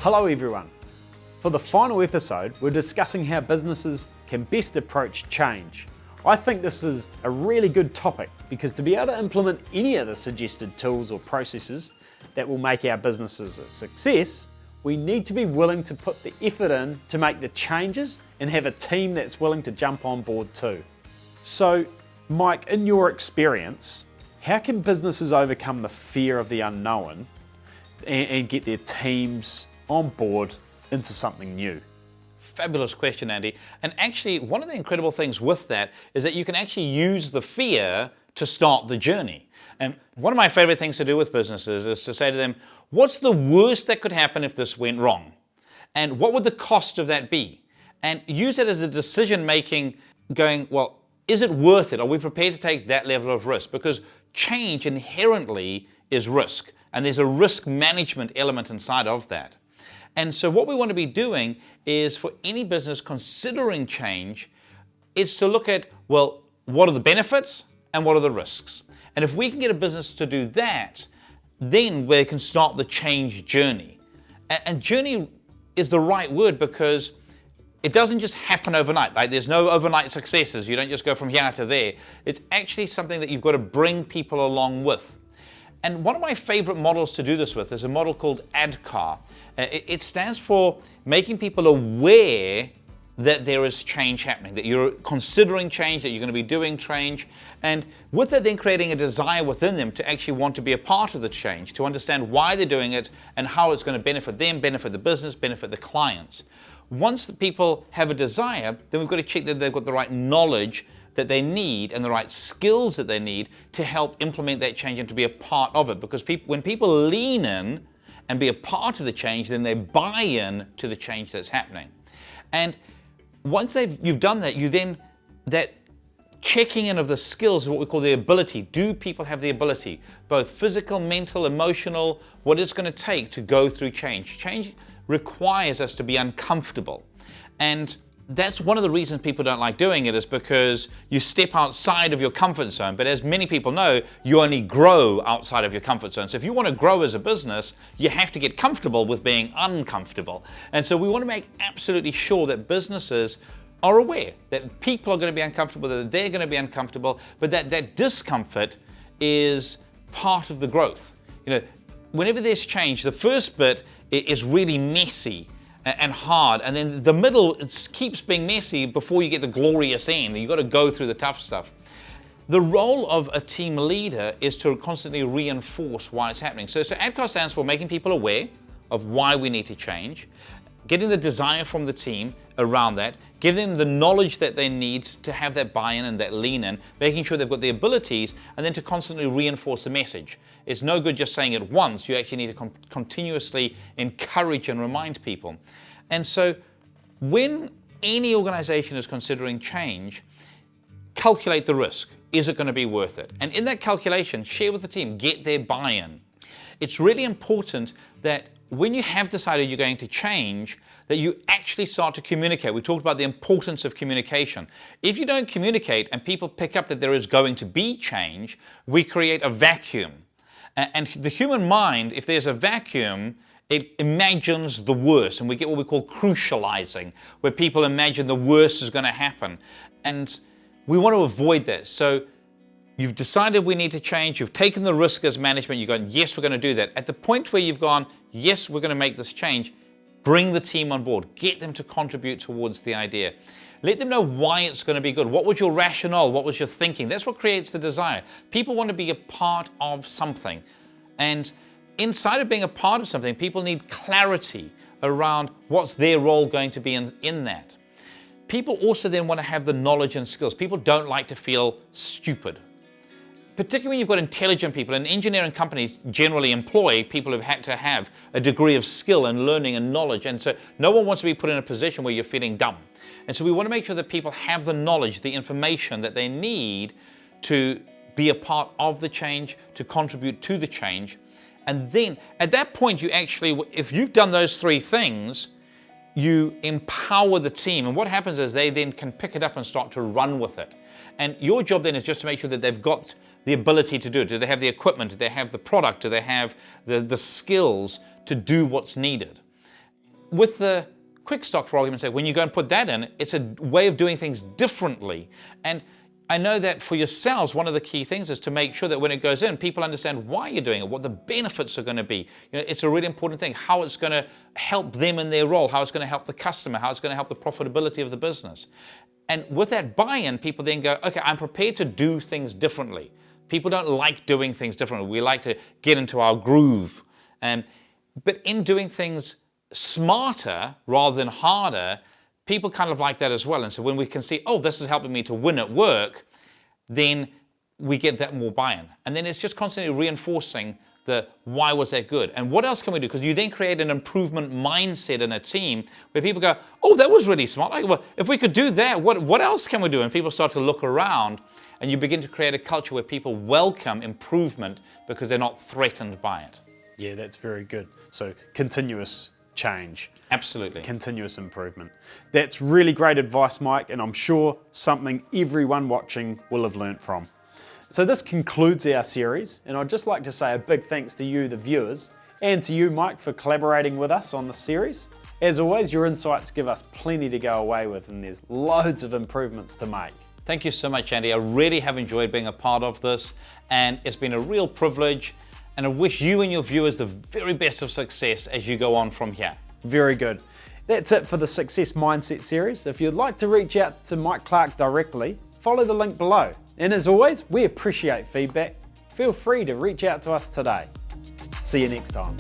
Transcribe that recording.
Hello everyone. For the final episode, we're discussing how businesses can best approach change. I think this is a really good topic because to be able to implement any of the suggested tools or processes that will make our businesses a success, we need to be willing to put the effort in to make the changes and have a team that's willing to jump on board too. So, Mike, in your experience, how can businesses overcome the fear of the unknown and get their teams on board into something new? Fabulous question, Andy. And actually, one of the incredible things with that is that you can actually use the fear to start the journey. And one of my favorite things to do with businesses is to say to them, what's the worst that could happen if this went wrong? And what would the cost of that be? And use it as a decision making, going, well, is it worth it? Are we prepared to take that level of risk? Because change inherently is risk. And there's a risk management element inside of that. And so what we want to be doing is, for any business considering change, is to look at, well, what are the benefits and what are the risks? And if we can get a business to do that, then we can start the change journey. And journey is the right word because it doesn't just happen overnight. Like, there's no overnight successes. You don't just go from here to there. It's actually something that you've got to bring people along with. And one of my favorite models to do this with is a model called ADKARE. It stands for making people aware that there is change happening, that you're considering change, that you're going to be doing change, and with that then creating a desire within them to actually want to be a part of the change, to understand why they're doing it and how it's going to benefit them, benefit the business, benefit the clients. Once the people have a desire, then we've got to check that they've got the right knowledge that they need and the right skills that they need to help implement that change and to be a part of it. Because when people lean in and be a part of the change, then they buy in to the change that's happening. And once you've done that, that checking in of the skills is what we call the ability. Do people have the ability, both physical, mental, emotional, what it's going to take to go through change? Change requires us to be uncomfortable. And that's one of the reasons people don't like doing it, is because you step outside of your comfort zone. But as many people know, you only grow outside of your comfort zone. So if you want to grow as a business, you have to get comfortable with being uncomfortable. And so we want to make absolutely sure that businesses are aware that people are going to be uncomfortable, that they're going to be uncomfortable, but that discomfort is part of the growth. You know, whenever there's change, the first bit is really messy and hard, and then the middle keeps being messy before you get the glorious end. You've got to go through the tough stuff. The role of a team leader is to constantly reinforce why it's happening. So ADKARE stands for making people aware of why we need to change, getting the desire from the team around that, giving them the knowledge that they need to have that buy-in and that lean in, making sure they've got the abilities, and then to constantly reinforce the message. It's no good just saying it once. You actually need to continuously encourage and remind people. And so when any organization is considering change, calculate the risk. Is it going to be worth it? And in that calculation, share with the team, get their buy-in. It's really important that when you have decided you're going to change, that you actually start to communicate. We talked about the importance of communication. If you don't communicate and people pick up that there is going to be change, we create a vacuum. And the human mind, if there's a vacuum, it imagines the worst, and we get what we call crucializing, where people imagine the worst is going to happen. And we want to avoid that. So you've decided we need to change, you've taken the risk as management, you've gone, yes, we're going to do that. At the point where you've gone, yes, we're going to make this change, bring the team on board, get them to contribute towards the idea. Let them know why it's going to be good. What was your rationale? What was your thinking? That's what creates the desire. People want to be a part of something. And inside of being a part of something, people need clarity around what's their role going to be in that. People also then want to have the knowledge and skills. People don't like to feel stupid. Particularly when you've got intelligent people, and engineering companies generally employ people who've had to have a degree of skill and learning and knowledge. And so no one wants to be put in a position where you're feeling dumb. And so we want to make sure that people have the knowledge, the information that they need to be a part of the change, to contribute to the change. And then at that point, you actually, if you've done those three things, you empower the team. And what happens is they then can pick it up and start to run with it. And your job then is just to make sure that they've got the ability to do it. Do they have the equipment? Do they have the product? Do they have the skills to do what's needed? with the quick stock, for argument's sake, when you go and put that in, it's a way of doing things differently. And I know that for yourselves, one of the key things is to make sure that when it goes in, people understand why you're doing it, what the benefits are going to be. It's a really important thing, how it's going to help them in their role, how it's going to help the customer, how it's going to help the profitability of the business. And with that buy-in, people then go, okay, I'm prepared to do things differently. People don't like doing things differently. We like to get into our groove. But in doing things smarter rather than harder, people kind of like that as well. And so when we can see, oh, this is helping me to win at work, then we get that more buy-in. And then it's just constantly reinforcing the why was that good? And what else can we do? Because you then create an improvement mindset in a team where people go, oh, that was really smart. Like, well, if we could do that, what else can we do? And people start to look around and you begin to create a culture where people welcome improvement because they're not threatened by it. Yeah, that's very good. So continuous change. Absolutely. Continuous improvement. That's really great advice, Mike, and I'm sure something everyone watching will have learnt from. So this concludes our series, and I'd just like to say a big thanks to you, the viewers, and to you, Mike, for collaborating with us on this series. As always, your insights give us plenty to go away with, and there's loads of improvements to make. Thank you so much, Andy. I really have enjoyed being a part of this, and it's been a real privilege. And I wish you and your viewers the very best of success as you go on from here. Very good. That's it for the Success Mindset series. If you'd like to reach out to Mike Clark directly, follow the link below. And as always, we appreciate feedback. Feel free to reach out to us today. See you next time.